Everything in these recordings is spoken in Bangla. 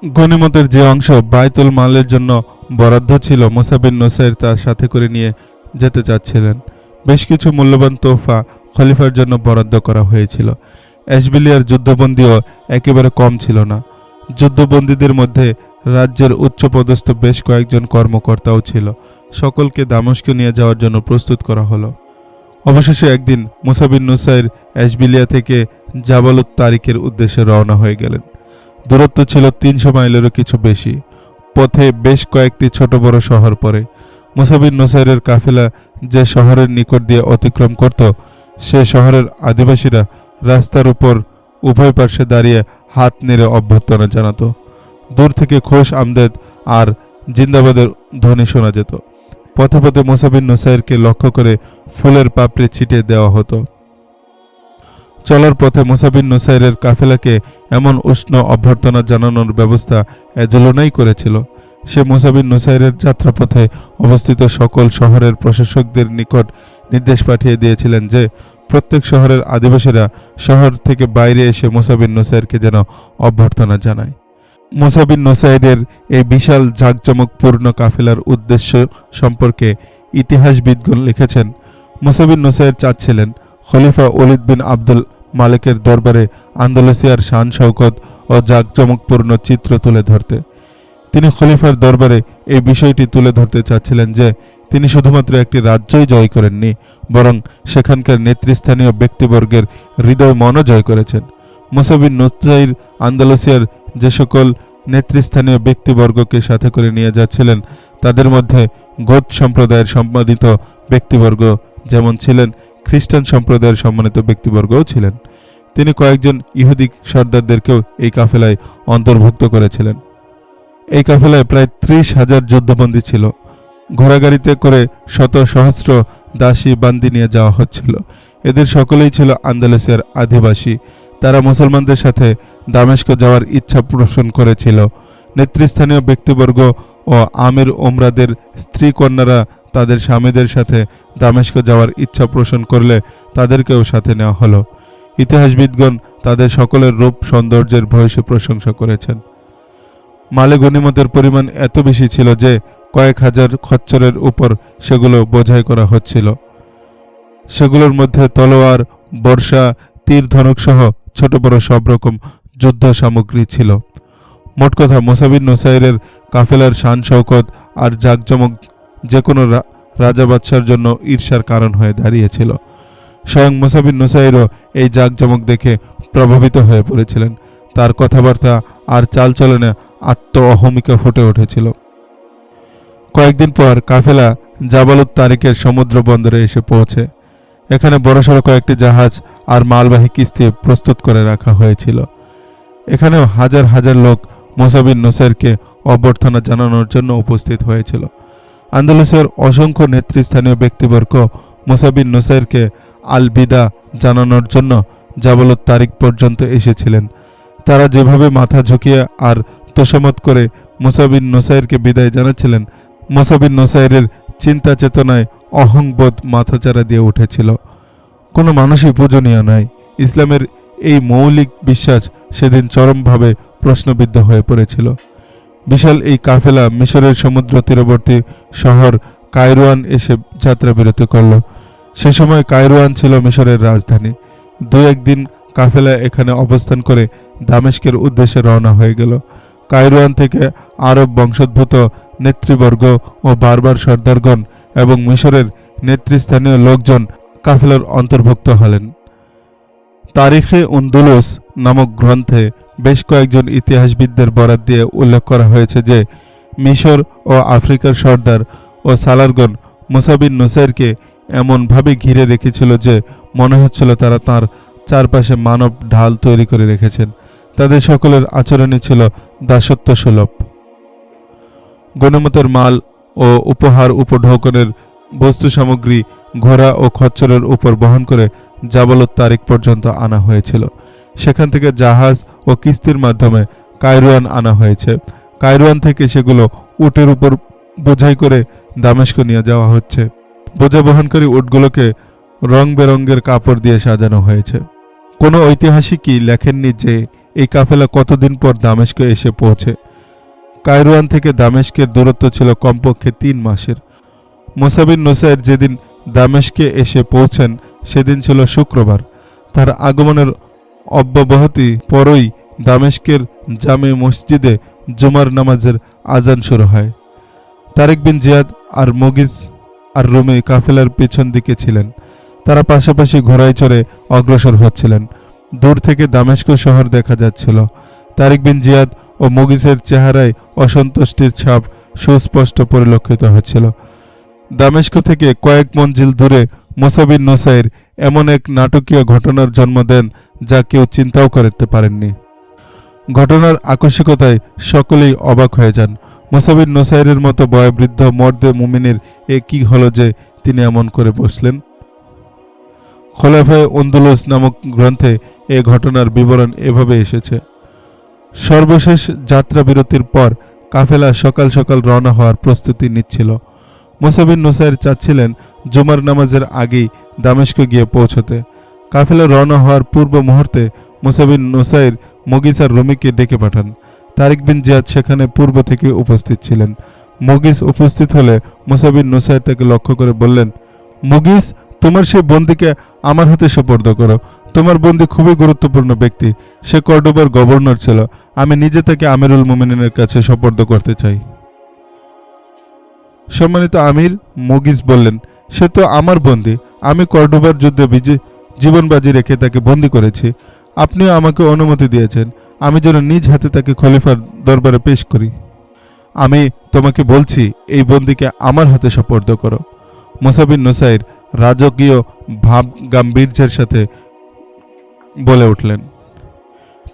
গনিমতের যে অংশ বায়তুল মালের জন্য বরাদ্দ ছিল, মুসা বিন নুসাইর তার সাথে করে নিয়ে যেতে চাচ্ছিলেন। বেশ কিছু মূল্যবান তোহফা খলিফার জন্য বরাদ্দ করা হয়েছিল। এশবিলিয়ার যুদ্ধবন্দীও একেবারে কম ছিল না। যুদ্ধবন্দীদের মধ্যে রাজ্যের উচ্চপদস্থ বেশ কয়েকজন কর্মকর্তাও ছিল। সকলকে দামেস্কে নিয়ে যাওয়ার জন্য প্রস্তুত করা হলো। অবশেষে একদিন মুসা বিন নুসাইর এশবিলিয়া থেকে জাবালুত তারিকের উদ্দেশ্যে রওনা হয়ে গেলেন। দূরত্ব ছিল 300 মাইলেরও কিছু বেশি। পথে বেশ কয়েকটি ছোট বড় শহর পড়ে। মুসা বিন নুসাইরের কাফেলা যে শহরের নিকট দিয়ে অতিক্রম করত, সে শহরের আদিবাসীরা রাস্তার উপর উভয় পার্শ্বে দাঁড়িয়ে হাত নেড়ে অভ্যর্থনা জানাতো। দূর থেকে খোশ আমদেদ আর জিন্দাবাদের ধ্বনি শোনা যেত। পথে পথে মুসা বিন নুসাইরকে লক্ষ্য করে ফুলের পাপড়ি ছিটিয়ে দেওয়া হতো। চলার পথে মুসা বিন নুসাইরের কাফেলাকে এমন উষ্ণ অভ্যর্থনা জানানোর ব্যবস্থা এজলনাই করেছিল। সে মুসা বিন নুসাইরের যাত্রাপথে অবস্থিত সকল শহরের প্রশাসকদের নিকট নির্দেশ পাঠিয়ে দিয়েছিলেন যে প্রত্যেক শহরের আদিবাসীরা শহর থেকে বাইরে এসে মুসা বিন নুসাইরকে যেন অভ্যর্থনা জানায়। মুসা বিন নুসাইরের এই বিশাল জাঁকজমকপূর্ণ কাফেলার উদ্দেশ্য সম্পর্কে ইতিহাসবিদগণ লিখেছেন, মুসা বিন নুসাইর চাচ্ছিলেন খলিফা ওলিদ বিন আব্দুল মালিকের দরবারে আন্দালুসিয়ার শান শৌকত ও জাঁকজমকপূর্ণ চিত্র তুলে ধরতে। তিনি খলিফার দরবারে এই বিষয়টি তুলে ধরতে চাচ্ছিলেন যে তিনি শুধুমাত্র একটি রাজ্যই জয় করেননি, বরং সেখানকার নেতৃস্থানীয় ব্যক্তিবর্গের হৃদয় মনও জয় করেছেন। মুসা বিন নুসাইর আন্দালুসিয়ার যে সকল নেতৃস্থানীয় ব্যক্তিবর্গকে সাথে করে নিয়ে যাচ্ছিলেন, তাদের মধ্যে গোত সম্প্রদায়ের সম্মানিত ব্যক্তিবর্গ যেমন ছিলেন, খ্রিস্টান সম্প্রদায়ের সম্মানিত ব্যক্তিবর্গও ছিলেন। তিনি কয়েকজন ইহুদি সর্দারদেরকেও এই কাফেলায় অন্তর্ভুক্ত করেছিলেন। এই কাফেলায় প্রায় 30,000 যুদ্ধবন্দী ছিল। ঘোড়াগাড়িতে করে শত সহস্র দাসী বান্দি নিয়ে যাওয়া হচ্ছিল। এদের সকলেই ছিল আন্দালুসিয়ার আদিবাসী। তারা মুসলমানদের সাথে দামেস্ক যাওয়ার ইচ্ছা পোষণ করেছিল। নেতৃস্থানীয় ব্যক্তিবর্গ ও আমির ওমরাদের স্ত্রী কন্যারা তাদের স্বামীদের সাথে দামেস্ক যাওয়ার ইচ্ছা পোষণ করলে তাদেরকেও সাথে নেওয়া হলো। ইতিহাসবিদগণ তাদের সকলের রূপ সৌন্দর্যের ভূয়সী প্রশংসা করেছেন। মালে গনিমতের পরিমাণ এত বেশি ছিল যে কয়েক হাজার খচ্চরের উপর সেগুলো বোঝাই করা হচ্ছিল। সেগুলোর মধ্যে তলোয়ার, বর্ষা, তীর ধনুক সহ ছোট বড় সব রকম যুদ্ধ সামগ্রী ছিল। মোট কথা মুসা বিন নুসাইরের কাফেলার শান শৌকত আর জাঁকজমক যে কোনো রাজা বাদশার জন্য ঈর্ষার কারণ হয়ে দাঁড়িয়েছিল। স্বয়ং মুসা বিন নুসাইরও এই জাঁকজমক দেখে প্রভাবিত হয়ে পড়েছিলেন। তার কথাবার্তা আর চালচলনে আত্ম অহমিকা ফুটে উঠেছিল। কয়েকদিন পর কাফেলা জাবালুত তারিকের সমুদ্র বন্দরে এসে পৌঁছে। এখানে বড়সড় কয়েকটি জাহাজ আর মালবাহী কিস্তি প্রস্তুত করে রাখা হয়েছিল। এখানেও হাজার হাজার লোক মুসা বিন নুসাইরকে অভ্যর্থনা জানানোর জন্য উপস্থিত হয়েছিল। আন্দালুসিয়ার অসংখ্য নেতৃস্থানীয় ব্যক্তিবর্গ মুসা বিন নুসাইরকে আল বিদা জানানোর জন্য জাবালুত তারিক পর্যন্ত এসেছিলেন। তারা যেভাবে মাথা ঝুঁকিয়ে আর তোষামত করে মুসা বিন নুসাইরকে বিদায় জানাচ্ছিলেন, মুসা বিন নুসাইরের চিন্তা চেতনায় অহংবোধ মাথাচাড়া দিয়ে উঠেছিল। কোনো মানুষই পূজনীয় নয়। ইসলামের এই মৌলিক বিশ্বাস সেদিন চরমভাবে প্রশ্নবিদ্ধ হয়ে পড়েছিল। বিশাল এই কাফেলা মিশরের সমুদ্র তীরবর্তী শহর কায়রোয়ান এসে যাত্রা বিরতি করল। সে সময় কায়রোয়ান ছিল মিশরের রাজধানী। 2-1 দিন কাফেলা এখানে অবস্থান করে দামেস্কের উদ্দেশ্যে রওনা হয়ে গেল। কায়রোয়ান থেকে আরব বংশোদ্ভূত নেতৃবর্গ ও বারবার সর্দারগণ এবং মিশরের নেতৃস্থানীয় লোকজন কাফেলার অন্তর্ভুক্ত হলেন। তারিখে আন্দলুস নামক গ্রন্থে বেশ কয়েকজন ইতিহাসবিদদের বরাত দিয়ে উল্লেখ করা হয়েছে যে মিশর ও আফ্রিকার সর্দার ও সালারগণ মুসা বিন নুসাইরকে এমনভাবে ঘিরে রেখেছিল যে মনে হচ্ছিল তারা তাঁর চারপাশে মানব ঢাল তৈরি করে রেখেছেন। তাদের সকলের আচরণই ছিল দাসত্ব সুলভ। গনিমতের মাল ও উপহার উপঢৌকনের বস্তু সামগ্রী ঘোড়া ও খচ্চরের উপর বহন করে জাবালুত তারিক পর্যন্ত আনা হয়েছিল। সেখান থেকে জাহাজ ও কিস্তির মাধ্যমে কায়রোয়ান আনা হয়েছে। কায়রোয়ান থেকে সেগুলো উটের উপর বোঝাই করে দামেস্ক নিয়ে যাওয়া হচ্ছে। বোঝা বহনকারী উটগুলোকে রং বেরঙের কাপড় দিয়ে সাজানো হয়েছে। কোনো ঐতিহাসিকই লেখেননি যে এই কাফেলা কতদিন পর দামেস্কে এসে পৌঁছে। কায়রোয়ান থেকে দামেস্কের দূরত্ব ছিল কমপক্ষে 3 মাসের। মুসা বিন নুসাইর যেদিন দামেস্কে এসে পৌঁছেন সেদিন ছিল শুক্রবার। তার আগমনের অব্যবহতি পরই দামেস্কের জামে মসজিদে জুমার নামাজের আজান শুরু হয়। তারিক বিন জিয়াদ আর মুগিজ আর রুমি কাফেলার পিছন দিকে ছিলেন। তারা পাশাপাশি ঘোড়ায় চড়ে অগ্রসর হচ্ছিলেন। দূর থেকে দামেস্ক শহর দেখা যাচ্ছিল। তারিক বিন জিয়াদ ও মুগিজের চেহারায় অসন্তুষ্টির ছাপ সুস্পষ্ট পরিলক্ষিত হচ্ছিল। দামেস্ক থেকে কয়েক মঞ্জিল দূরে মুসা বিন নুসাইর এমন এক নাটকীয় ঘটনার জন্ম দেন যা কেউ চিন্তাও করতে পারেননি। ঘটনার আকস্মিকতায় সকলেই অবাক হয়ে যান। মুসা বিন নুসাইরের মতো বয়োবৃদ্ধ মর্দে মুমিনের এ কি হলো যে তিনি এমন করে বসলেন? খোলাফায়ে আন্দলুস নামক গ্রন্থে এ ঘটনার বিবরণ এভাবে এসেছে। সর্বশেষ যাত্রা বিরতির পর কাফেলা সকাল সকাল রওনা হওয়ার প্রস্তুতি নিচ্ছিল। মুসা বিন নুসাইর চাচ্ছিলেন জুমার নামাজের আগেই দামেস্ক গিয়ে পৌঁছতে। কাফেলা রওনা হওয়ার পূর্ব মুহূর্তে মুসা বিন নুসাইর মুগিজ আর রুমিকে ডেকে পাঠান। তারিক বিন জিয়াদ সেখানে পূর্ব থেকে উপস্থিত ছিলেন। মুগিজ উপস্থিত হলে মুসা বিন নুসাইর তাকে লক্ষ্য করে বললেন, মুগিজ, তোমার সেই বন্দীকে আমার হাতে সুপর্দ করো। তোমার বন্দী খুবই গুরুত্বপূর্ণ ব্যক্তি। সে কর্ডোবার গভর্নর ছিল। আমি নিজে তাকে আমিরুল মুমিনিনের কাছে সুপর্দ করতে চাই। সম্মানিত আমির, মুগিজ বললেন, সে তো আমার বন্দী। আমি কর্ডোবার যুদ্ধে জীবন বাজি রেখে তাকে বন্দী করেছি। আপনিও আমাকে অনুমতি দিয়েছেন আমি যেন নিজ হাতে তাকে খলিফার দরবারে পেশ করি। আমি তোমাকে বলছি, এই বন্দীকে আমার হাতে সুপর্দ করো। মুসা বিন নুসাইর রাজকীয় ভাব গাম্ভীর্যের সাথে বলে উঠলেন,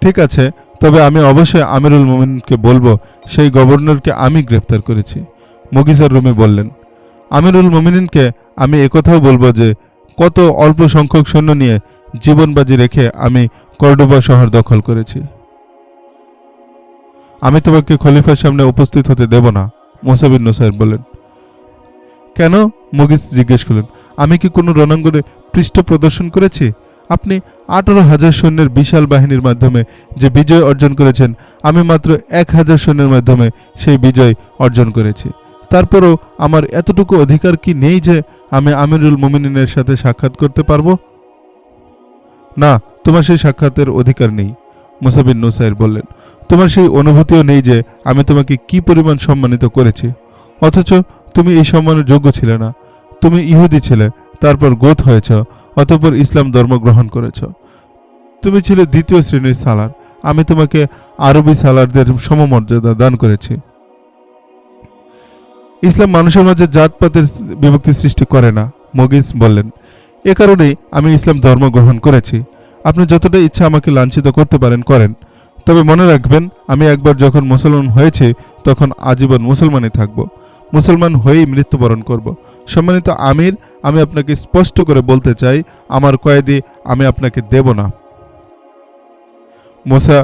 ঠিক আছে, তবে আমি অবশ্যই আমিরুল মুমিনকে বলবো সেই গভর্নরকে আমি গ্রেফতার করেছি। মুগিজ আর রুমি বললেন, আমিরুল মুমিনিনকে আমি একথাও বলবো যে কত অল্প সংখ্যক সৈন্য নিয়ে জীবনবাজি রেখে আমি কর্ডোবা শহর দখল করেছি। আমি তোমাকে খলিফার সামনে উপস্থিত হতে দেব না। মুসা বিন নুসাইর বললেন, কেন? মুগিজ জিজ্ঞেস করলেন, আমি কি কোনো রণাঙ্গনে পৃষ্ঠ প্রদর্শন করেছি? আপনি 18,000 সৈন্যের বিশাল বাহিনীর মাধ্যমে যে বিজয় অর্জন করেছেন, আমি মাত্র 1,000 সৈন্যের মাধ্যমে সেই বিজয় অর্জন করেছি। তারপরও আমার এতটুকু অধিকার কি নেই যে আমি আমিরুল মুমিনিনের সাথে সাক্ষাৎ করতে পারবো? না, তোমার সেই সাক্ষাতের অধিকার নেই। মুসা বিন নুসাইর বললেন, তোমার সেই অনুভূতিও নেই যে আমি তোমাকে কি পরিমাণ সম্মানিত করেছি। অথচ তুমি এই সম্মানের যোগ্য ছিলে না। তুমি ইহুদি ছিলে, তারপর গোত হয়েছ, অতঃপর ইসলাম ধর্ম গ্রহণ করেছ। তুমি ছিলে দ্বিতীয় শ্রেণীর সালার। আমি তোমাকে আরবি সালারদের সমমর্যাদা দান করেছি। ইসলাম মানুষের মাঝে জাতপাতের বিভক্তি সৃষ্টি করে না। মুগিজ বললেন, এ কারণেই আমি ইসলাম ধর্ম গ্রহণ করেছি। আপনি যতটা ইচ্ছা আমাকে লাঞ্ছিত করতে পারেন করেন, তবে মনে রাখবেন, আমি একবার যখন মুসলমান হয়েছি তখন আজীবন মুসলমানই থাকব। মুসলমান হয়েই মৃত্যুবরণ করব। সম্মানিত আমির, আমি আপনাকে স্পষ্ট করে বলতে চাই, আমার কয়েদি আমি আপনাকে দেব না। মুসা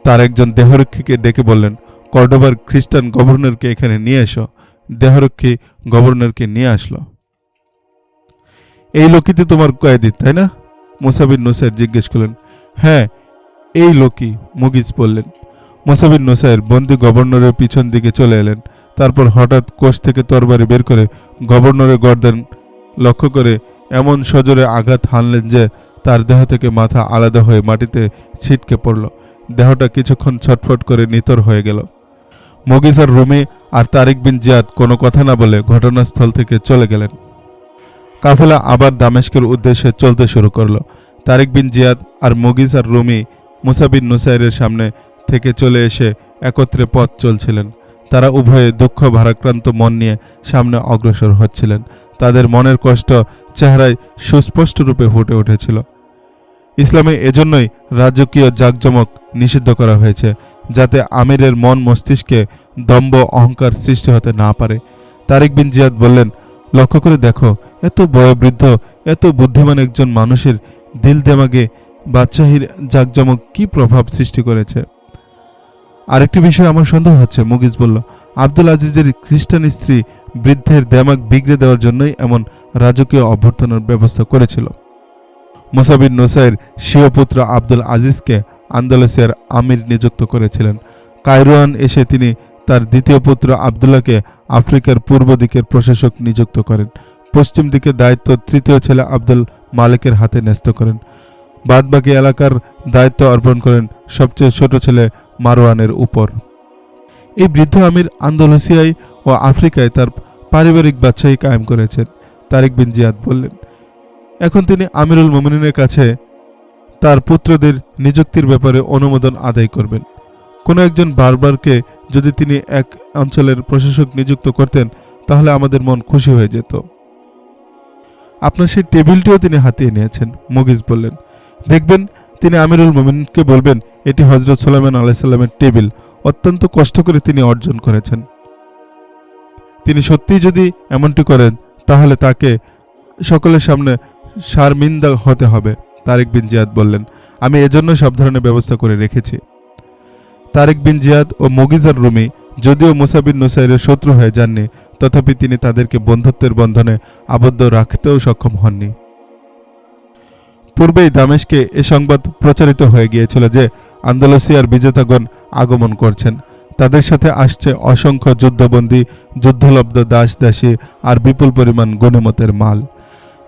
তার একজন দেহরক্ষীকে ডেকে বললেন, কর্ডোবার খ্রিস্টান গভর্নরকে এখানে নিয়ে এসো। দেহরক্ষী গভর্নরকে নিয়ে আসলো। এই লোকই তো তোমার কয়েদি, তাই না? মুসা বিন নুসাইর জিজ্ঞেস করলেন। হ্যাঁ, এই লোকই, মুগিজ বললেন। মুসা বিন নুসাইর বন্দী গভর্নরের পিছন দিকে চলে এলেন। তারপর হঠাৎ কোষ থেকে তরবারি বের করে গভর্নরের গর্দান লক্ষ্য করে এমন সজোরে আঘাত হানলেন যে তার দেহ থেকে মাথা আলাদা হয়ে মাটিতে ছিটকে পড়ল। দেহটা কিছুক্ষণ ছটফট করে নিথর হয়ে গেল। মুগিজ আর রুমি আর তারিক বিন জিয়াদ কোনো কথা না বলে ঘটনাস্থল থেকে চলে গেলেন। কাফেলা আবার দামেস্কের উদ্দেশ্যে চলতে শুরু করলো। তারিক বিন জিয়াদ আর মুগিজ আর রুমি মুসা বিন নুসাইরের সামনে থেকে চলে এসে একত্রে পথ চলছিলেন। তারা উভয়ে দুঃখ ভারাক্রান্ত মন নিয়ে সামনে অগ্রসর হচ্ছিলেন। তাদের মনের কষ্ট চেহারায় সুস্পষ্ট রূপে ফুটে উঠেছিল। ইসলামে এজন্যই রাজকীয় জাঁকজমক নিষিদ্ধ করা হয়েছে, যাতে আমিরের মন মস্তিষ্কে দম্ভ অহংকার সৃষ্টি হতে না পারে। তারিক বিন জিয়াদ বললেন, লক্ষ্য করে দেখো, এত বয়োবৃদ্ধ, এত বুদ্ধিমান একজন মানুষের দিল দেমাগে বাদশাহীর জাঁকজমক কি প্রভাব সৃষ্টি করেছে। আরেকটি বিষয় আমার সন্দেহ হচ্ছে, মুগিজ বলল। আব্দুল আজিজের খ্রিস্টান স্ত্রী বৃদ্ধের দেমাগ বিগড়ে দেওয়ার জন্যই এমন রাজকীয় অভ্যর্থনার ব্যবস্থা করেছিল। মুসা বিন নুসাইর স্বীয় পুত্র আব্দুল আজিজকে আন্দালুসিয়ার আমির নিযুক্ত করেছিলেন। কায়রোয়ান এসে তিনি তার দ্বিতীয় পুত্র আবদুল্লাহকে আফ্রিকার পূর্ব দিকের প্রশাসক নিযুক্ত করেন। পশ্চিম দিকের দায়িত্ব তৃতীয় ছেলে আব্দুল মালিকের হাতে ন্যস্ত করেন। বাদবাকি এলাকার দায়িত্ব অর্পণ করেন সবচেয়ে ছোট ছেলে মারওয়ানের উপর। এই বৃদ্ধ আমির আন্দালুসিয়ায় ও আফ্রিকায় তার পারিবারিক বাদশাহী কায়েম করেছেন। তারিক বিন জিয়াদ বললেন, এখন তিনি আমিরুল মুমিনিনের কাছে তার পুত্রদের নিযুক্তির ব্যাপারে অনুমোদন আদায় করবেন। কোনো একজন বারবারকে যদি তিনি এক অঞ্চলের প্রশাসক নিযুক্ত করতেন তাহলে আমাদের মন খুশি হয়ে যেত। আপনার সেই টেবিলটিও তিনি হাতিয়ে নিয়েছেন, মুগিজ বললেন। দেখবেন তিনি আমিরুল মুমিনিনকে বলবেন, এটি হযরত সুলাইমান আলাইহিস সালামের টেবিল, অত্যন্ত কষ্ট করে তিনি অর্জন করেছেন। তিনি সত্যিই যদি এমনটি করেন তাহলে তাকে সকলের সামনে শারমিন্দা হতে হবে। তারিক বিন জিয়াদ বললেন, আমি এজন্য সব ধরনের ব্যবস্থা করে রেখেছি। তারিক বিন জিয়াদ ও মুগিজার রুমি যদিও মুসা বিন নুসাইরের শত্রু হয়ে যাননি, তথাপি তিনি তাদেরকে বন্ধুত্বের বন্ধনে আবদ্ধ রাখতেও সক্ষম হননি। পূর্বেই দামেশকে এ সংবাদ প্রচারিত হয়ে গিয়েছিল যে আন্দালুসিয়ার বিজেতাগণ আগমন করছেন। তাদের সাথে আসছে অসংখ্য যুদ্ধবন্দী, যুদ্ধলব্ধ দাস দাসী আর বিপুল পরিমাণ গনিমতের মাল।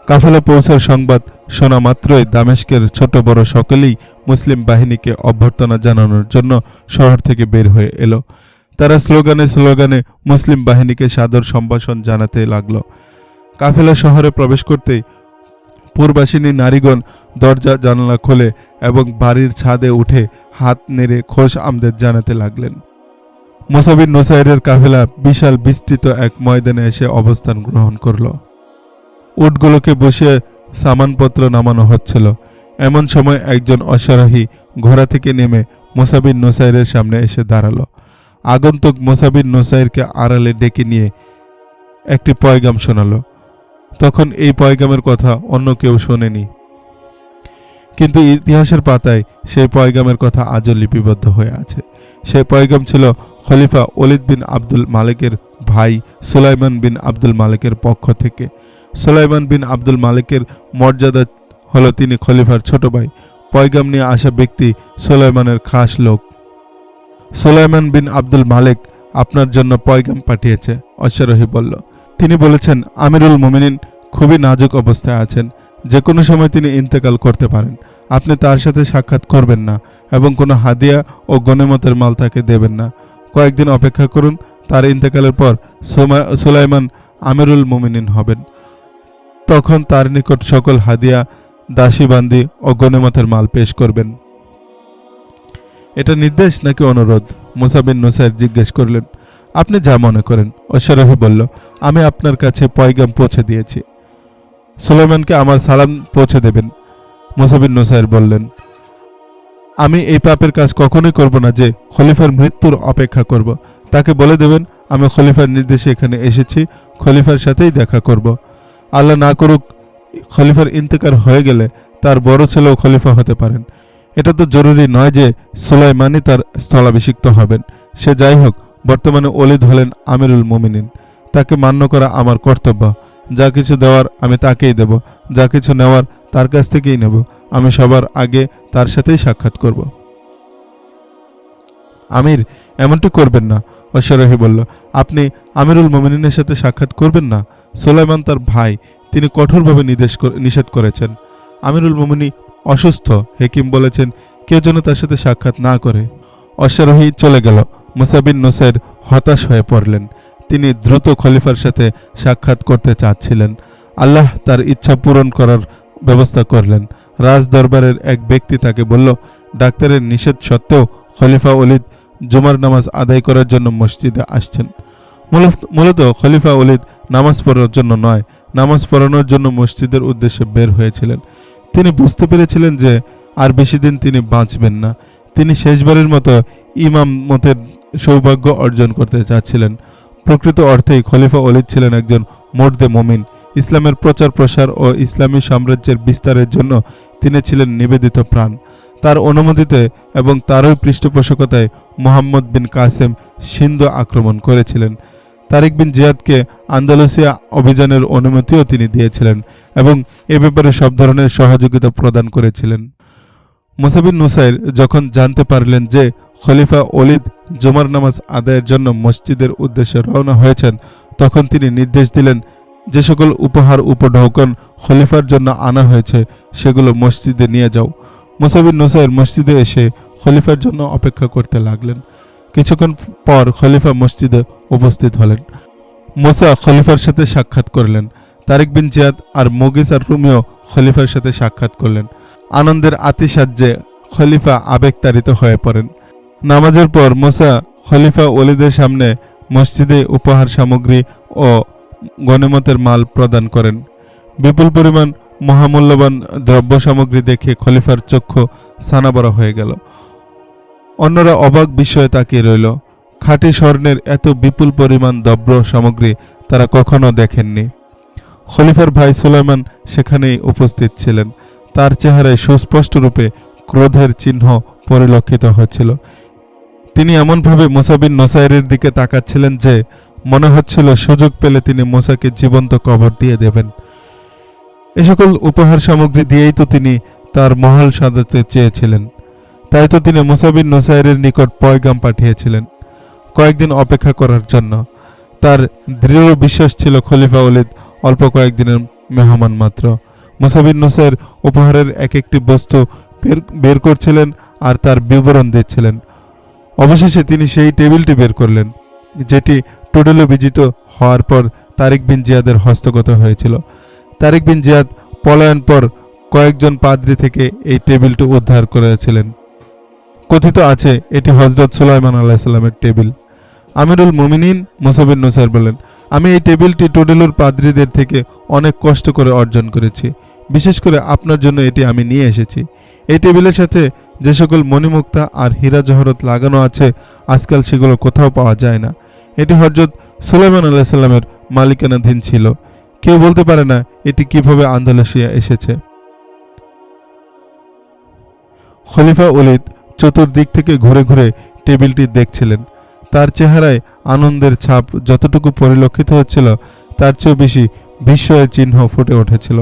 কাফেলা পৌঁছার সংবাদ শোনা মাত্রই দামেশকের ছোট বড় সকলেই মুসলিম বাহিনীকে অভ্যর্থনা জানানোর জন্য শহর থেকে বের হয়ে এলো। তারা স্লোগানে স্লোগানে মুসলিম বাহিনীকে সাদর সম্ভাষণ জানাতে লাগল। কাফেলা শহরে প্রবেশ করতেই পুরবাসিনী নারীগণ দরজা জানালা খোলে এবং বাড়ির ছাদে উঠে হাত নেড়ে খোশ আমদেদ জানাতে লাগলেন। মুসা বিন নুসাইরের কাফেলা বিশাল বিস্তৃত এক ময়দানে এসে অবস্থান গ্রহণ করল। উটগুলোকে বসিয়ে সামানপত্র নামানো হচ্ছিল। এমন সময় একজন অশ্বারোহী ঘোড়া থেকে নেমে মুসা বিন নুসাইরের সামনে এসে দাঁড়ালো। আগন্তুক মুসা বিন নুসাইরকে আড়ালে ডেকে নিয়ে একটি পয়গাম শোনালো। তখন এই পয়গামের কথা অন্য কেউ শোনেনি, কিন্তু ইতিহাসের পাতায় সেই পয়গামের কথা আজও লিপিবদ্ধ হয়ে আছে। সেই পয়গাম ছিল খলিফা ওলিদ বিন আব্দুল মালিকের ভাই সুলাইমান বিন আব্দুল মালিকের পক্ষ থেকে। সুলাইমান বিন আব্দুল মালিকের মর্যাদা হলো তিনি খলিফার ছোট ভাই। পয়গাম নিয়ে আসা ব্যক্তি সুলাইমানের খাস লোক। সুলাইমান বিন আব্দুল মালিক আপনার জন্য পয়গাম পাঠিয়েছে, অশ্বারোহী বলল। তিনি বলেছেন, আমিরুল মুমিনিন খুবই নাজুক অবস্থায় আছেন, যে কোনো সময় তিনি ইন্তেকাল করতে পারেন। আপনি তার সাথে সাক্ষাৎ করবেন না এবং কোনো হাদিয়া ও গনিমতের মাল তাকে দেবেন না। কয়েকদিন অপেক্ষা করুন, তার ইন্তেকালের পর সুলাইমান আমিরুল মুমিনিন হবেন। তখন তার নিকট সকল হাদিয়া, দাসীবান্দি ও গনিমতের মাল পেশ করবেন। এটা নির্দেশ নাকি অনুরোধ? মুসা বিন নুসাইর জিজ্ঞেস করলেন। আপনি যা মনে করেন, অশ্বারোহী বলল। আমি আপনার কাছে পয়গাম পৌঁছে দিয়েছি, সুলাইমানকে আমার সালাম পৌঁছে দেবেন। মুসা বিন নুসাইর বললেন, আমি এই পাপের কাজ কখনোই করব না যে খলিফার মৃত্যুর অপেক্ষা করব। তাকে বলে দেবেন আমি খলিফার নির্দেশে এখানে এসেছি, খলিফার সাথেই দেখা করব। আল্লাহ না করুক খলিফার ইন্তেকাল হয়ে গেলে তার বড় ছেলেও খলিফা হতে পারেন। এটা তো জরুরি নয় যে সুলাইমানই তার স্থলাভিষিক্ত হবেন। সে যাই হোক, বর্তমানে ওলিদ হলেন আমিরুল মুমিনিন। তাকে মান্য করা আমার কর্তব্য। যা কিছু দেওয়ার আমি তাকেই দেব, যা কিছু নেওয়ার তার কাছ থেকেই নেব। আমি সবার আগে তার সাথেই সাক্ষাৎ করব। আমির, এমনটি করবেন না, অশ্বারোহী বলল। আপনি আমিরুল মুমিনিনের সাথে সাক্ষাৎ করবেন না? সুলাইমান তার ভাই, তিনি কঠোরভাবে নিষেধ করেছেন। আমিরুল মুমিনিন অসুস্থ, হেকিম বলেছেন কেউ যেন তার সাথে সাক্ষাৎ না করে। অশ্বারোহী চলে গেল। মুসা বিন নুসাইর হতাশ হয়ে পড়লেন। তিনি দ্রুত খলিফার সাথে সাক্ষাৎ করতে চাচ্ছিলেন। আল্লাহ তার ইচ্ছা পূরণ করার ব্যবস্থা করলেন। রাজ দরবারের এক ব্যক্তি তাকে বলল, ডাক্তারের নিষেধ সত্ত্বেও খলিফা ওলিদ জুমার নামাজ আদায় করার জন্য মসজিদে আসছেন। মূলত খলিফা ওলিদ নামাজ পড়ার জন্য নয়, নামাজ পড়ানোর জন্য মসজিদের উদ্দেশ্যে বের হয়েছিলেন। তিনি বুঝতে পেরেছিলেন যে আর বেশি দিন তিনি বাঁচবেন না। তিনি শেষবারের মতো ইমামতের সৌভাগ্য অর্জন করতে চাচ্ছিলেন। প্রকৃত অর্থেই খলিফা ওলিদ ছিলেন একজন মর্দে মুমিন। ইসলামের প্রচার প্রসার ও ইসলামী সাম্রাজ্যের বিস্তারের জন্য তিনি ছিলেন নিবেদিত প্রাণ। তার অনুমতিতে এবং তারই পৃষ্ঠপোষকতায় মুহাম্মদ বিন কাসেম সিন্ধু আক্রমণ করেছিলেন। তারিক বিন জিয়াদকে আন্দালুসিয়া অভিযানের অনুমতিও তিনি দিয়েছিলেন এবং এ ব্যাপারে সব ধরনের সহযোগিতা প্রদান করেছিলেন। মুসা বিন নুসাইর যখন জানতে পারলেন যে খলিফা ওলীদ জুমার নামাজ আদায়ের জন্য মসজিদের উদ্দেশ্যে রওনা হয়েছেন, তখন তিনি নির্দেশ দিলেন, যে সকল উপহার উপঢৌকন খলিফার জন্য আনা হয়েছে সেগুলো মসজিদে নিয়ে যাও। মুসা বিন নুসাইর মসজিদে এসে খলিফার জন্য অপেক্ষা করতে লাগলেন। কিছুক্ষণ পর খলিফা মসজিদে উপস্থিত হলেন। মুসা খলিফার সাথে সাক্ষাৎ করলেন। তারিক বিন জিয়াদ আর মুগিস আর রুমিও খলিফার সাথে সাক্ষাৎ করলেন। আনন্দের আতিশায্যে খলিফা আবেগতাড়িত হয়ে পড়েন। নামাজের পর মুসা খলিফা ওলীদের সামনে মসজিদে উপহার সামগ্রী ও গনিমতের মাল প্রদান করেন। বিপুল পরিমাণ মহামূল্যবান দ্রব্য সামগ্রী দেখে খলিফার চক্ষু ছানাবড়া হয়ে গেল। অন্যরা অবাক বিস্ময়ে তাকিয়ে রইল। খাঁটি স্বর্ণের এত বিপুল পরিমাণ দ্রব্য সামগ্রী তারা কখনো দেখেননি। খলিফার ভাই সুলাইমান সেখানেই উপস্থিত ছিলেন। তার চেহারায় সুস্পষ্ট রূপে ক্রোধের চিহ্ন পরিলক্ষিত হচ্ছিল। তিনি এমনভাবে মুসা বিন নুসাইরের দিকে তাকাচ্ছিলেন যে মনে হচ্ছিল সুযোগ পেলে তিনি মুসাকে জীবন্ত কবর দিয়ে দেবেন। এ সকল উপহার সামগ্রী দিয়েই তো তিনি তার মহল সাজাতে চেয়েছিলেন। তাই তো তিনি মুসা বিন নুসাইরের নিকট পয়গাম পাঠিয়েছিলেন কয়েকদিন অপেক্ষা করার জন্য। তার দৃঢ় বিশ্বাস ছিল খলিফা ওলীদ অল্প কয়েকদিনের মেহমান মাত্র। মুসা বিন নুসাইর উপহারের এক একটি বস্তু বের করছিলেন আর তার বিবরণ দিচ্ছিলেন। অবশেষে তিনি সেই টেবিলটি বের করলেন, যেটি টোডেলো বিজিত হওয়ার পর তারিক বিন জিয়াদের হস্তগত হয়েছিল। তারিক বিন জিয়াদ পলায়ন পর কয়েকজন পাদ্রী থেকে এই টেবিলটি উদ্ধার করেছিলেন। কথিত আছে এটি হযরত সুলাইমান আলাইহিস সালামের টেবিল। আমিরুল মুমিনিন মুসা বিন নুসাইর বলেন, আমি এই টেবিলটি টোডেলোর পাদ্রীদের থেকে অনেক কষ্ট করে অর্জন করেছি। বিশেষ করে আপনার জন্য এটি আমি নিয়ে এসেছি। এই টেবিলের সাথে যে সকল মণিমুক্তা আর হীরা জহরত লাগানো আছে আজকাল সেগুলো কোথাও পাওয়া যায় না। এটি হযরত সুলাইমান আলাইহিস সালামের মালিকানাধীন ছিল। কেউ বলতে পারে না এটি কিভাবে আন্দালুসিয়া এসেছে। খলিফা ওলীদ চতুর্দিক থেকে ঘুরে ঘুরে টেবিলটি দেখছিলেন। তার চেহারায় আনন্দের ছাপ যতটুকু পরিলক্ষিত হচ্ছিল তার চেয়ে বেশি বিস্ময়ের চিহ্ন ফুটে উঠেছিল।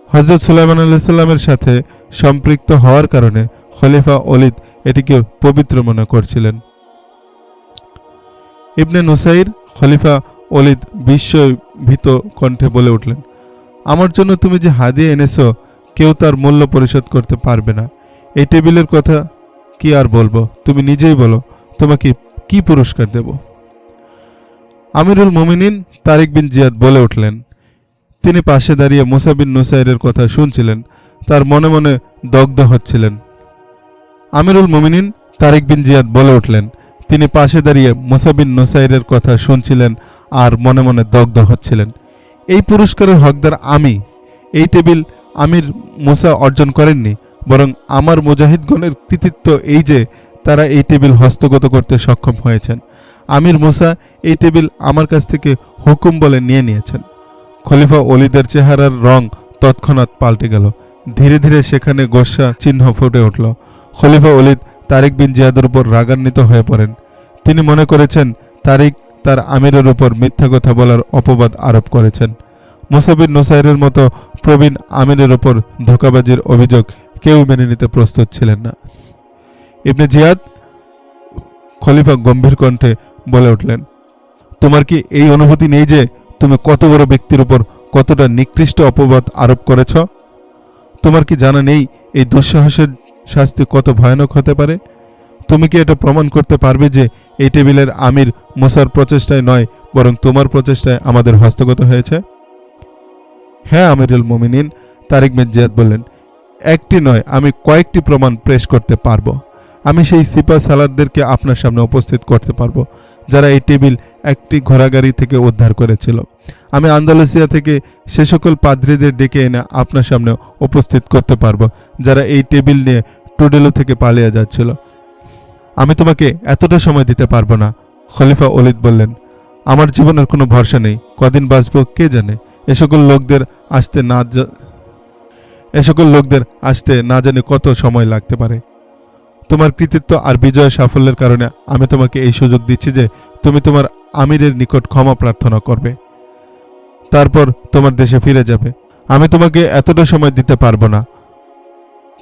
হযরত সুলাইমান আলাইহিস সালামের সাথে সম্পৃক্ত হওয়ার কারণে খলিফা ওলীদ এটিকে পবিত্র মনে করছিলেন। ইবনে নুসাইর খলিফা ওলীদ বিস্ময়ভীত কণ্ঠে বলে উঠলেন, আমার জন্য তুমি যে হাদিয়া এনেছো কেউ তার মূল্য পরিশোধ করতে পারবে না। এই টেবিলের কথা কি আর বলবো, তুমি নিজেই বলো তোমাকে কি পুরস্কার দেব। আমিরুল মুমিনিন তারিক বিন জিয়াদ বলে উঠলেন। তিনি পাশে দাঁড়িয়ে মুসা বিন নুসাইরের কথা শুনছিলেন, তার মনে মনে দগ্ধ হচ্ছিলেন। আমিরুল মুমিনিন তারিক বিন জিয়াদ বলে উঠলেন। তিনি পাশে দাঁড়িয়ে মুসা বিন নুসাইরের কথা শুনছিলেন আর মনে মনে দগ্ধ হচ্ছিলেন। এই পুরস্কারের হকদার আমি। এই টেবিল আমির মুসা অর্জন করেননি, বরং আমার মুজাহিদগণের কৃতিত্ব এই যে তারা এই টেবিল হস্তগত করতে সক্ষম হয়েছেন। আমির মুসা এই টেবিল আমার কাছ থেকে হুকুম বলে নিয়ে নিয়েছেন। খলিফা ওলীদের চেহারার রং তৎক্ষণাৎ পাল্টে গেল। ধীরে ধীরে সেখানে গোস্বা চিহ্ন ফুটে উঠল। খলিফা ওলীদ তারিক বিন জিয়াদের উপর রাগান্বিত হয়ে পড়েন। তিনি মনে করেছেন তারিক তার আমিরের উপর মিথ্যা কথা বলার অপবাদ আরোপ করেছেন। মুসা বিন নুসাইরের মতো প্রবীণ আমিরের উপর ধোঁকাবাজির অভিযোগ কেউ মেনে নিতে প্রস্তুত ছিলেন না। ইবনে জিয়াদ খলিফা গম্ভীর কণ্ঠে বলে উঠলেন, তোমার কি এই অনুভূতি নেই যে তুমি কত বড় ব্যক্তির উপর কতটা নিকৃষ্ট অপবাদ আরোপ করেছ? তোমার কি জানা নেই এই দুঃসাহসের শাস্তি কত ভয়ানক হতে পারে? তুমি কি এটা প্রমাণ করতে পারবে যে এই টেবিলের আমির মুসার প্রচেষ্টায় নয়, বরং তোমার প্রচেষ্টায় আমাদের হস্তগত হয়েছে? হ্যাঁ আমিরুল মুমিনিন, তারিক বিন জিয়াদ বললেন, একটি নয় আমি কয়েকটি প্রমাণ পেশ করতে পারবো। আমি সেই সিপা সালারদেরকে আপনার সামনে উপস্থিত করতে পারবো যারা এই টেবিল একটি ঘোড়াগাড়ি থেকে উদ্ধার করেছিল। আমি আন্দালুসিয়া থেকে সে সকল পাদ্রীদের ডেকে এনে আপনার সামনে উপস্থিত করতে পারবো যারা এই টেবিল নিয়ে টোডেলো থেকে পালিয়ে যাচ্ছিল। আমি তোমাকে এতটা সময় দিতে পারবো না। খলিফা ওলীদ বললেন, আমার জীবনের কোনো ভরসা নেই, কদিন বাঁচব কে জানে। এ সকল লোকদের আসতে না জানে কত সময় লাগতে পারে। তোমার কৃতিত্ব আর বিজয় সাফল্যের কারণে আমি তোমাকে এই সুযোগ দিচ্ছি যে তুমি তোমার আমিরের নিকট ক্ষমা প্রার্থনা করবে, তারপর তোমার দেশে ফিরে যাবে। আমি তোমাকে এতটা সময় দিতে পারবো না।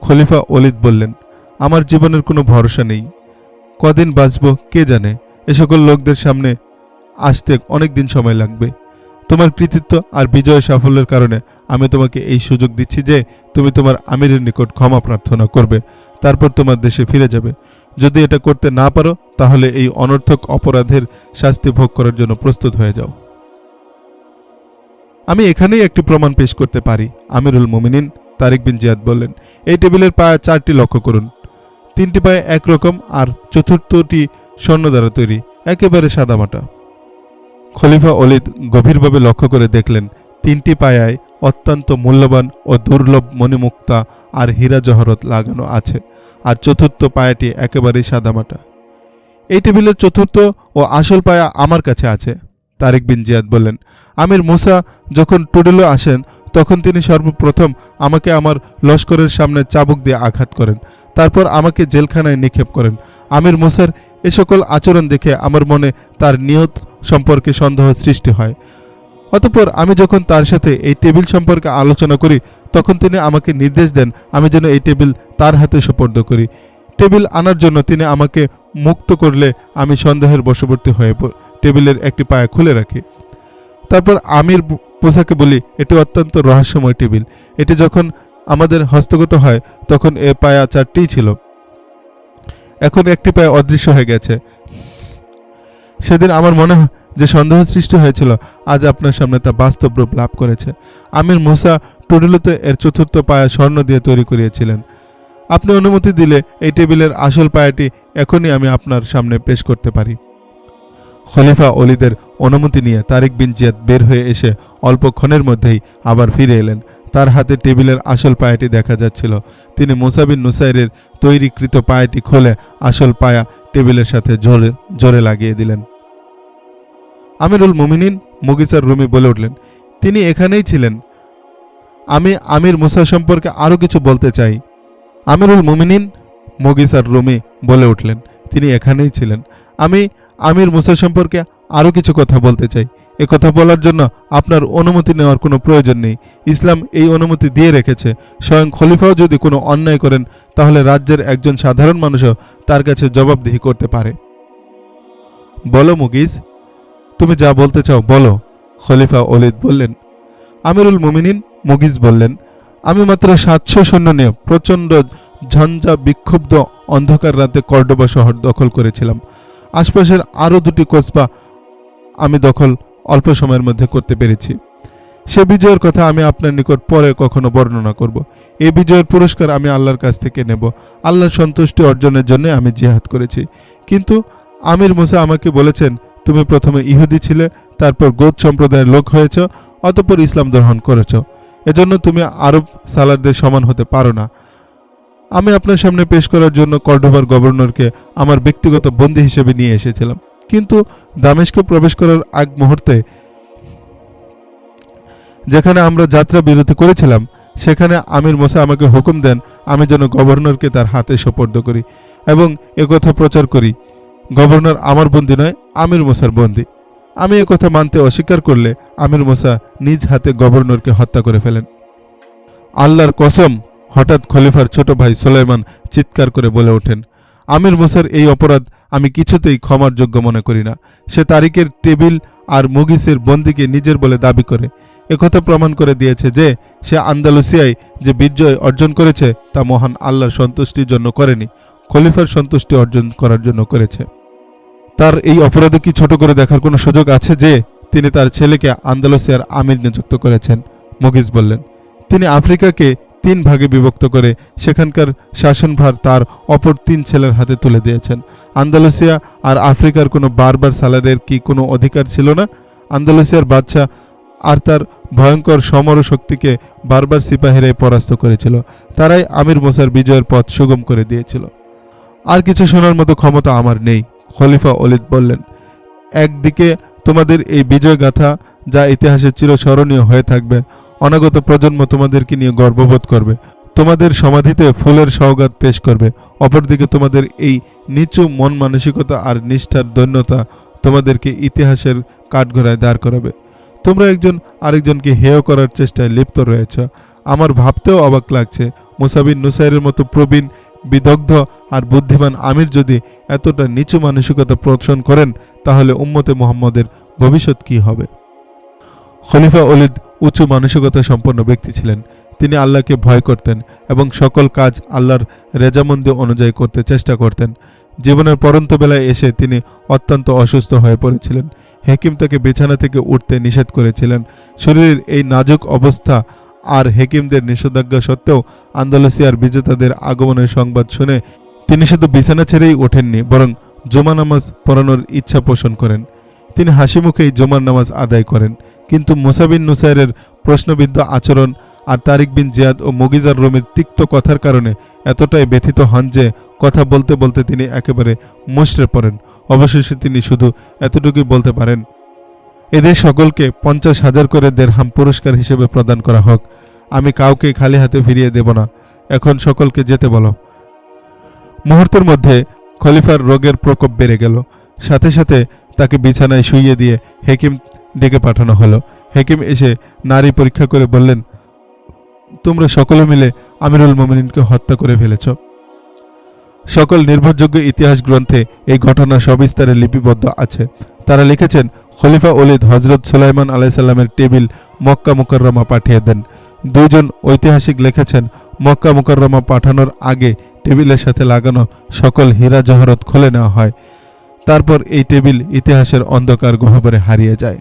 খলিফা ওলীদ বললেন, আমার জীবনের কোনো ভরসা নেই, কদিন বাঁচব কে জানে। এ সকল লোকদের সামনে আসতে অনেক দিন সময় লাগবে। তোমার কৃতিত্ব আর বিজয় সাফল্যের কারণে আমি তোমাকে এই সুযোগ দিচ্ছি যে তুমি তোমার আমিরের নিকট ক্ষমা প্রার্থনা করবে, তারপর তোমার দেশে ফিরে যাবে। যদি এটা করতে না পারো তাহলে এই অনর্থক অপরাধের শাস্তি ভোগ করার জন্য প্রস্তুত হয়ে যাও। আমি এখানেই একটি প্রমাণ পেশ করতে পারি, আমিরুল মুমিনিন তারিক বিন জিয়াদ বললেন। এই টেবিলের পায়া 4টি লক্ষ্য করুন। 3টি পায়ে একরকম আর চতুর্থটি স্বর্ণ দ্বারা তৈরি, একেবারে সাদামাটা। খলিফা ওলীদ গভীরভাবে লক্ষ্য করে দেখলেন 3টি পায়ায় অত্যন্ত মূল্যবান ও দুর্লভ মণিমুক্তা আর হীরা জহরত লাগানো আছে, আর চতুর্থ পায়াটি একেবারেই সাদামাটা। এই টেবিলের চতুর্থ ও আসল পায়া আমার কাছে আছে, তারিক বিন জিয়াদ বললেন। আমির মুসা যখন টুডেলো আসেন তখন তিনি সর্বপ্রথম আমাকে আমার লস্করের সামনে চাবুক দিয়ে আঘাত করেন, তারপর আমাকে জেলখানায় নিক্ষেপ করেন। আমির মুসার এ সকল আচরণ দেখে আমার মনে তার নিয়ত সম্পর্কে সন্দেহ সৃষ্টি হয়। অতঃপর আমি যখন তার সাথে এই টেবিল সম্পর্কে আলোচনা করি তখন তিনি আমাকে নির্দেশ দেন আমি যেন এই টেবিল তার হাতে সুপর্দ করি। টেবিল আনার জন্য তিনি আমাকে মুক্ত করলে আমি সন্দেহের বশবর্তী হয়ে টেবিলের একটি পায়া খুলে রাখি। তারপর আমির মুসাকে বলি, এটি অত্যন্ত রহস্যময় টেবিল। এটি যখন আমাদের হস্তগত হয় তখন এ পায়া 4টিই ছিল, এখন একটি পায়া অদৃশ্য হয়ে গেছে। সেদিন আমার মনে যে সন্দেহ সৃষ্টি হয়েছিল আজ আপনার সামনে তা বাস্তব রূপ লাভ করেছে। আমির মুসা টুডেলোতে এর চতুর্থ পায়া স্বর্ণ দিয়ে তৈরি করিয়েছিলেন। আপনি অনুমতি দিলে এই টেবিলের আসল পায়াটি এখনই আমি আপনার সামনে পেশ করতে পারি। খলিফা ওলীদের অনুমতি নিয়ে তারিক বিন জিয়াদ বের হয়ে এসে অল্পক্ষণের মধ্যেই আবার ফিরে এলেন। তার হাতে টেবিলের আসল পায়াটি দেখা যাচ্ছিল। তিনি মুসা বিন নুসাইরের তৈরিকৃত পায়াটি খুলে আসল পায়া টেবিলের সাথে জোরে লাগিয়ে দিলেন। আমিরুল মুমিনিন মুগিসার রুমি বলে উঠলেন, তিনি এখানেই ছিলেন। আমি আমির মুসা সম্পর্কে আরও কিছু বলতে চাই। আমিরুল মুমিনিন মুগিসার রুমি বলে উঠলেন, তিনি এখানেই ছিলেন। আমি আমির মুসা সম্পর্কে আরও কিছু কথা বলতে চাই। এ কথা বলার জন্য আপনার অনুমতি নেওয়ার কোনো প্রয়োজন নেই। ইসলাম এই অনুমতি দিয়ে রেখেছে। স্বয়ং খলিফাও যদি কোনো অন্যায় করেন তাহলে রাজ্যের একজন সাধারণ মানুষও তার কাছে জবাবদিহি করতে পারে। বলো মুগিস, তুমি যা বলতে চাও বলো, খলিফা ওলীদ বললেন। আমিরুল মুমিনিন মুগিস বললেন, আমি মাত্র 700 সৈন্য নিয়ে প্রচণ্ড ঝঞ্ঝা বিক্ষুব্ধ অন্ধকার রাতে কর্ডোবা শহর দখল করেছিলাম। আশপাশের আরও 2টি কসবা আমি দখল অল্প সময়ের মধ্যে করতে পেরেছি। সে বিজয়ের কথা আমি আপনার নিকট পরে কখনো বর্ণনা করব। এই বিজয়ের পুরস্কার আমি আল্লাহর কাছ থেকে নেব। আল্লাহর সন্তুষ্টি অর্জনের জন্য আমি জিহাদ করেছি। কিন্তু আমির মুসা আমাকে বলেছেন, তুমি প্রথমে ইহুদি ছিলে, তারপর গোত সম্প্রদায়ের লোক হয়েছ, অতঃপর ইসলাম গ্রহণ করেছ। এজন্য তুমি আরব সালারদের সমান হতে পারো না। আমি আপনার সামনে পেশ করার জন্য কর্ডোবার গভর্নরকে আমার ব্যক্তিগত বন্দী হিসেবে নিয়ে এসেছিলাম, কিন্তু দামেস্কে প্রবেশ করার আগ মুহূর্তে যেখানে আমরা যাত্রা বিরতি করেছিলাম সেখানে আমির মুসা আমাকে হুকুম দেন আমি যেন গভর্নরকে তার হাতে সোপর্দ করি এবং একথা প্রচার করি, গভর্নর আমার বন্দী নয়, আমির মুসার বন্দী। আমি একথা মানতে অস্বীকার করলে আমির মুসা নিজ হাতে গভর্নরকে হত্যা করে ফেলেন। আল্লাহর কসম, হঠাৎ খলিফার ছোট ভাই সুলাইমান চিৎকার করে বলে ওঠেন, আমির মুসার এই অপরাধ আমি কিছুতেই ক্ষমার যোগ্য মনে করি না। সে তারিকের টেবিল আর মুগিসের বন্দীকে নিজের বলে দাবি করে একথা প্রমাণ করে দিয়েছে যে সে আন্দালুসিয়ায় যে বিজয় অর্জন করেছে তা মহান আল্লাহর সন্তুষ্টির জন্য করেনি, খলিফার সন্তুষ্টি অর্জন করার জন্য করেছে। তার এই অপরাধে কি ছোট করে দেখার কোনো সুযোগ আছে যে তিনি তার ছেলেকে আন্দালুসিয়ার আমির নিযুক্ত করেছেন? মুগিস বললেন, তিনি আফ্রিকাকে 3 ভাগে বিভক্ত করে সেখানকার শাসনভার তার অপর 3 ছেলের হাতে তুলে দিয়েছেন। আন্দালুসিয়া আর আফ্রিকার কোনো বারবার সালারের কি কোনো অধিকার ছিল না? আন্দালুসিয়ার বাদশাহ আর তার ভয়ঙ্কর সমর শক্তিকে বারবার সিপাহীরাই পরাস্ত করেছিল। তারাই আমির মুসার বিজয়ের পথ সুগম করে দিয়েছিল। আর কিছু শোনার মতো ক্ষমতা আমার নেই, খলিফা ওলীদ বললেন। একদিকে তোমাদের এই বিজয় গাথা যা ইতিহাসে চিরস্মরণীয় হয়ে থাকবে, অনাগত প্রজন্ম তোমাদেরকে নিয়ে গর্ববোধ করবে, তোমাদের সমাধিতে ফুলের সওগাত পেশ করবে। অপরদিকে তোমাদের এই নিচু মন মানসিকতা আর নিষ্ঠার দৈন্যতা তোমাদেরকে ইতিহাসের কাঠগড়ায় দাঁড় করাবে। তোমরা একজন আরেকজনকে হেয় করার চেষ্টায় লিপ্ত রয়েছ। আমার ভাবতেও অবাক লাগছে মুসা বিন নুসাইরের মতো প্রবীণ, বিদগ্ধ আর বুদ্ধিমান আমির যদি এতটা নিচু মানসিকতা প্রদর্শন করেন, তাহলে উম্মতে মুহাম্মদের ভবিষ্যৎ কী হবে? খলিফা ওলীদ উঁচু মানসিকতা সম্পন্ন ব্যক্তি ছিলেন। তিনি আল্লাহকে ভয় করতেন এবং সকল কাজ আল্লাহর রেজামন্দি অনুযায়ী করতে চেষ্টা করতেন। জীবনের পরন্ত বেলায় এসে তিনি অত্যন্ত অসুস্থ হয়ে পড়েছিলেন। হেকিম তাকে বিছানা থেকে উঠতে নিষেধ করেছিলেন। শরীরের এই নাজুক অবস্থা আর হেকিমদের নিষেধাজ্ঞা সত্ত্বেও আন্দালুসিয়ার বিজেতাদের আগমনের সংবাদ শুনে তিনি শুধু বিছানা ছেড়েই ওঠেননি, বরং জুমা নামাজ পড়ানোর ইচ্ছা পোষণ করেন। তিনি হাসি মুখেই জুমার নামাজ আদায় করেন। কিন্তু মুসা বিন নুসাইরের প্রশ্নবিদ্ধ আচরণ আর তারিক বিন জিয়াদ ও মুগিজার রুমের তিক্ত কথার কারণে এতটাই ব্যথিত হন যে কথা বলতে বলতে তিনি একেবারে মুষড়ে পড়েন। অবশেষে তিনি শুধু এতটুকুই বলতে পারেন, এদের সকলকে 50,000 করে দেরহাম পুরস্কার হিসেবে প্রদান করা হোক। আমি কাউকে খালি হাতে ফিরিয়ে দেব না। এখন সকলকে যেতে বলো। মুহূর্তের মধ্যে খলিফার রোগের প্রকোপ বেড়ে গেল। সাথে সাথে তাকে বিছানায় শুইয়ে দিয়ে হেকিম ডেকে পাঠানো হলো। হেকিম এসে নারী পরীক্ষা করে বললেন, তোমরা সকলে মিলে আমিরুল মুমিনিনকে হত্যা করে ফেলেছ। সকল নির্ভরযোগ্য ইতিহাস গ্রন্থে এই ঘটনা সবিস্তারে লিপিবদ্ধ আছে। তারা লিখেছেন, খলিফা ওলীদ হজরত সুলাইমান আলাইসাল্লামের টেবিল মক্কা মুকাররমা পাঠিয়ে দেন। দুইজন ঐতিহাসিক লিখেছেন, মক্কা মুকাররমা পাঠানোর আগে টেবিলের সাথে লাগানো সকল হীরা জহরত খুলে নেওয়া হয়। তারপর এই টেবিল ইতিহাসের অন্ধকার গহ্বরে হারিয়ে যায়।